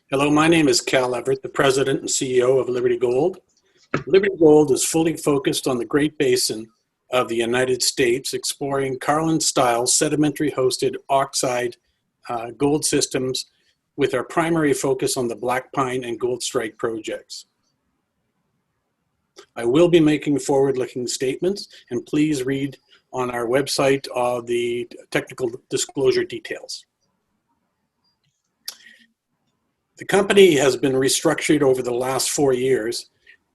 Hello, my name is Cal Everett, the President and CEO of Liberty Gold. Liberty Gold is fully focused on the Great Basin of the United States, exploring Carlin-style sedimentary-hosted oxide gold systems with our primary focus on the BLACKPINE and Goldstrike projects. I will be making forward-looking statements, and please read on our website the technical disclosure details. The company has been restructured over the last 4 years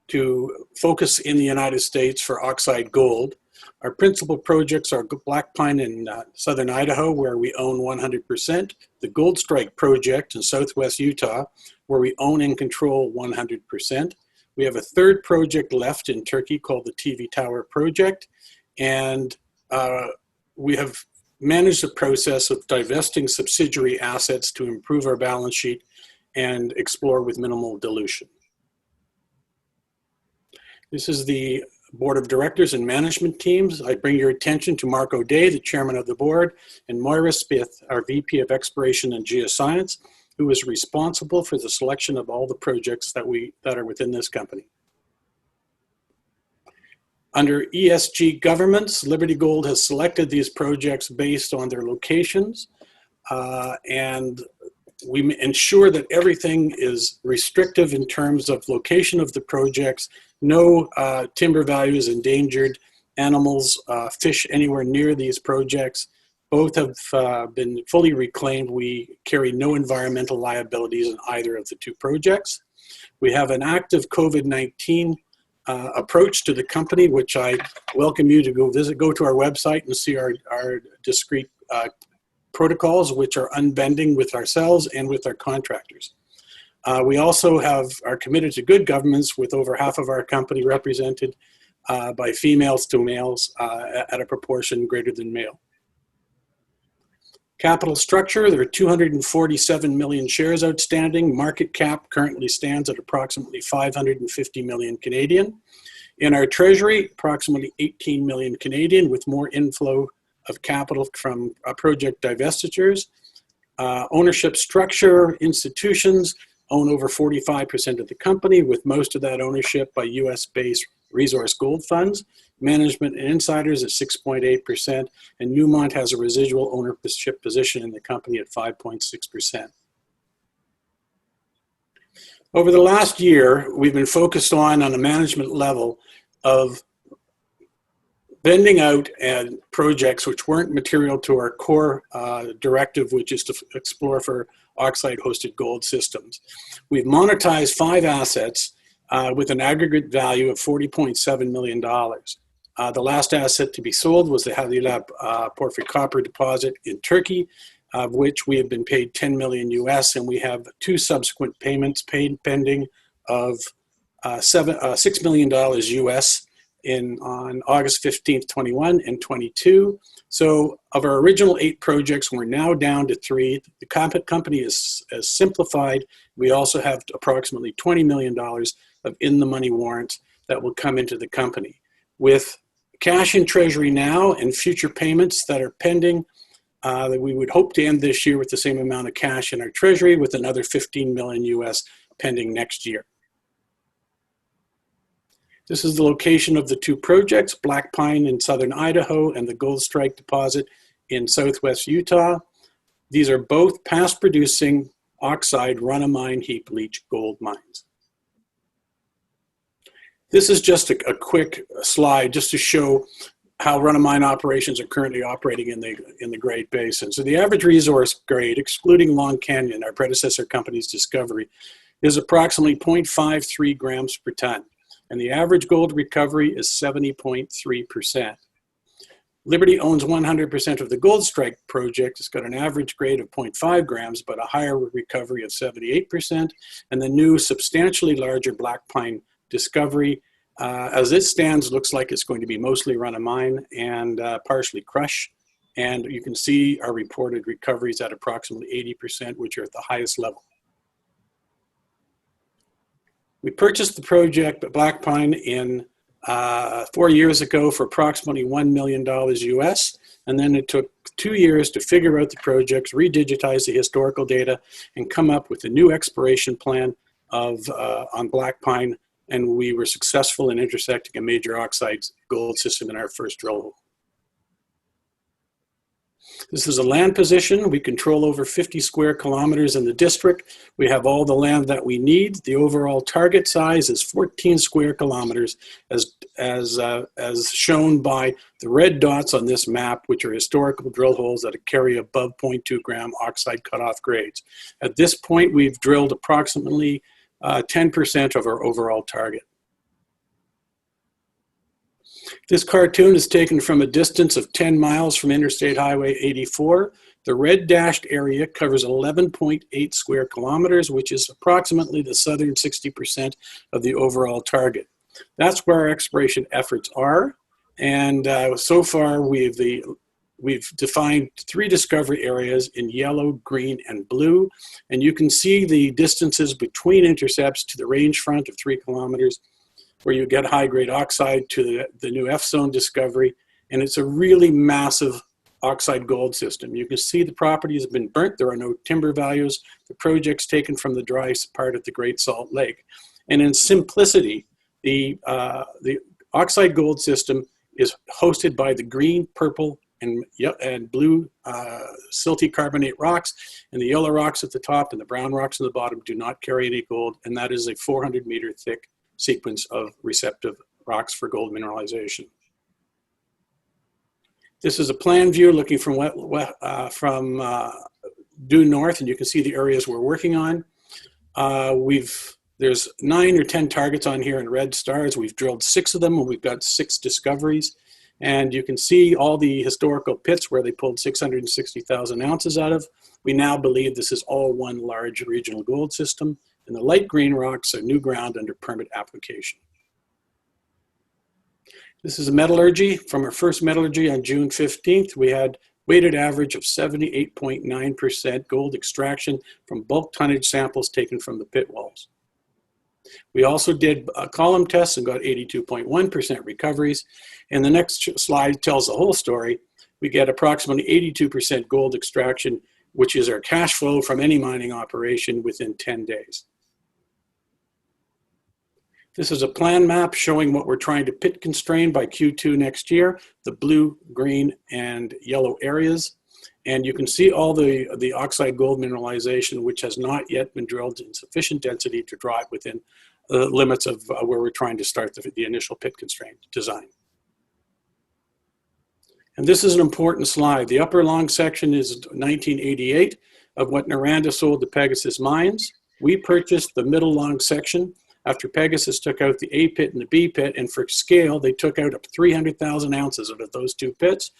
to focus in the United States for oxide gold. Our principal projects are BLACKPINE in southern Idaho, where we own 100%, the Goldstrike project in southwest Utah, where we own and control 100%. We have a third project left in Turkey called the TV Tower project, and we have managed the process of divesting subsidiary assets to improve our balance sheet and explore with minimal dilution. This is the board of directors and management teams. I bring your attention to Mark O'Day, the chairman of the board, and Moira Smith, our VP of Exploration and Geoscience, who is responsible for the selection of all the projects that are within this company. Under ESG governance, Liberty Gold has selected these projects based on their locations, and we ensure that everything is restrictive in terms of location of the projects. No timber values, endangered animals, fish anywhere near these projects. Both have been fully reclaimed. We carry no environmental liabilities in either of the two projects. We have an active COVID-19 approach to the company, which I welcome you to go to our website and see our discrete protocols, which are unbending with ourselves and with our contractors. We also are committed to good governance, with over half of our company represented by females to males at a proportion greater than male. Capital structure, there are 247 million shares outstanding. Market cap currently stands at approximately 550 million Canadian. In our treasury, approximately 18 million Canadian, with more inflow of capital from project divestitures. Ownership structure, institutions own over 45% of the company, with most of that ownership by US-based resource gold funds. Management and insiders at 6.8%, and Newmont has a residual ownership position in the company at 5.6%. Over the last year, we've been focused on a management level of bending out and projects which weren't material to our core directive, which is to explore for oxide-hosted gold systems. We've monetized 5 assets with an aggregate value of $40.7 million. The last asset to be sold was the Halilab porphyry copper deposit in Turkey, of which we have been paid $10 million US, and we have 2 subsequent payments pending of $6 million US on August 15th, 21 and 22. So of our original 8 projects, we're now down to 3. The company is simplified. We also have approximately $20 million of in-the-money warrants that will come into the company. With cash in treasury now and future payments that are pending, that we would hope to end this year with the same amount of cash in our treasury, with another 15 million US pending next year. This is the location of the 2 projects, BLACKPINE in southern Idaho and the Goldstrike deposit in southwest Utah. These are both past producing oxide run-of-mine heap leach gold mines. This is just a quick slide just to show how run-of-mine operations are currently operating in the Great Basin. So the average resource grade, excluding Long Canyon, our predecessor company's discovery, is approximately 0.53 grams per ton, and the average gold recovery is 70.3%. Liberty owns 100% of the Goldstrike project. It's got an average grade of 0.5 grams, but a higher recovery of 78%, and the new, substantially larger BLACKPINE discovery, as it stands, looks like it's going to be mostly run-of-mine and partially crush. And you can see our reported recoveries at approximately 80%, which are at the highest level. We purchased the project at BLACKPINE in 4 years ago for approximately $1 million US. And then it took 2 years to figure out the projects, redigitize the historical data, and come up with a new exploration plan on BLACKPINE. And we were successful in intersecting a major oxide gold system in our first drill hole. This is a land position. We control over 50 square kilometers in the district. We have all the land that we need. The overall target size is 14 square kilometers, as shown by the red dots on this map, which are historical drill holes that carry above 0.2 gram oxide cutoff grades. At this point, we've drilled approximately 10% of our overall target. This cartoon is taken from a distance of 10 miles from Interstate Highway 84. The red dashed area covers 11.8 square kilometers, which is approximately the southern 60% of the overall target. That's where our exploration efforts are. And so far, we've defined 3 discovery areas in yellow, green, and blue. And you can see the distances between intercepts to the range front of 3 kilometers, where you get high-grade oxide, to the new F-zone discovery. And it's a really massive oxide gold system. You can see the property has been burnt. There are no timber values. The project's taken from the dry part of the Great Salt Lake. And in simplicity, the oxide gold system is hosted by the green, purple, and blue silty carbonate rocks, and the yellow rocks at the top and the brown rocks at the bottom do not carry any gold, and that is a 400-meter thick sequence of receptive rocks for gold mineralization. This is a plan view looking from due north, and you can see the areas we're working on. There's 9 or 10 targets on here in red stars. We've drilled 6 of them, and we've got 6 discoveries. And you can see all the historical pits where they pulled 660,000 ounces out of. We now believe this is all one large regional gold system. And the light green rocks are new ground under permit application. This is a metallurgy. From our first metallurgy on June 15th, we had weighted average of 78.9% gold extraction from bulk tonnage samples taken from the pit walls. We also did column tests and got 82.1% recoveries. And the next slide tells the whole story. We get approximately 82% gold extraction, which is our cash flow from any mining operation within 10 days. This is a plan map showing what we're trying to pit constrain by Q2 next year, the blue, green, and yellow areas. And you can see all the oxide gold mineralization, which has not yet been drilled in sufficient density to draw it within the limits of where we're trying to start the initial pit constraint design. And this is an important slide. The upper long section is 1988 of what Noranda sold to Pegasus Mines. We purchased the middle long section after Pegasus took out the A pit and the B pit, and for scale, they took out up 300,000 ounces out of those 2 pits.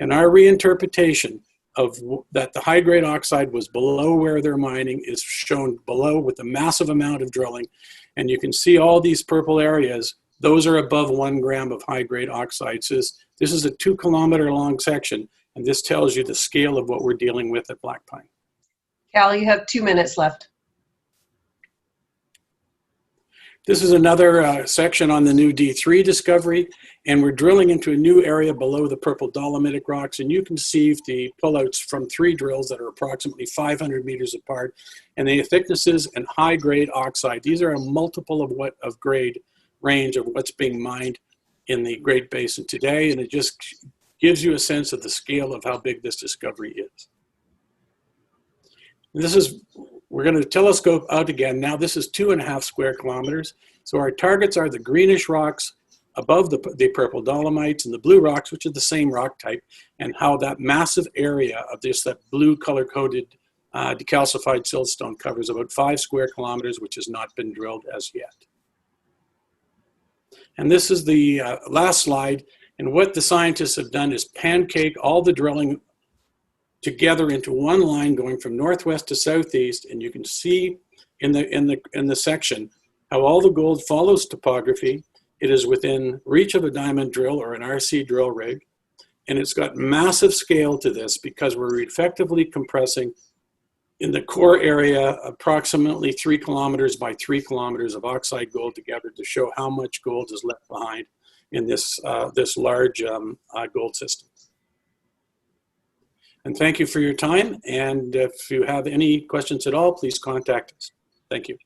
And our reinterpretation of that the high-grade oxide was below where they're mining is shown below with a massive amount of drilling. And you can see all these purple areas. Those are above 1 gram of high-grade oxide. So this is a 2-kilometer long section, and this tells you the scale of what we're dealing with at BLACKPINE. Cal, you have 2 minutes left. This is another section on the new D3 discovery, and we're drilling into a new area below the purple dolomitic rocks, and you can see the pullouts from 3 drills that are approximately 500 meters apart, and the thicknesses and high-grade oxide. These are a multiple of grade range of what's being mined in the Great Basin today, and it just gives you a sense of the scale of how big this discovery is. We're going to telescope out again. Now this is 2.5 square kilometers. So our targets are the greenish rocks above the purple dolomites and the blue rocks, which are the same rock type, and how that massive area of that blue color-coded decalcified siltstone covers about 5 square kilometers, which has not been drilled as yet. And this is the last slide. And what the scientists have done is pancake all the drilling together into one line going from northwest to southeast, and you can see in the section how all the gold follows topography. It is within reach of a diamond drill or an RC drill rig, and it's got massive scale to this because we're effectively compressing in the core area approximately 3 kilometers by 3 kilometers of oxide gold together to show how much gold is left behind. in this, this large gold system. And thank you for your time. And if you have any questions at all, please contact us. Thank you.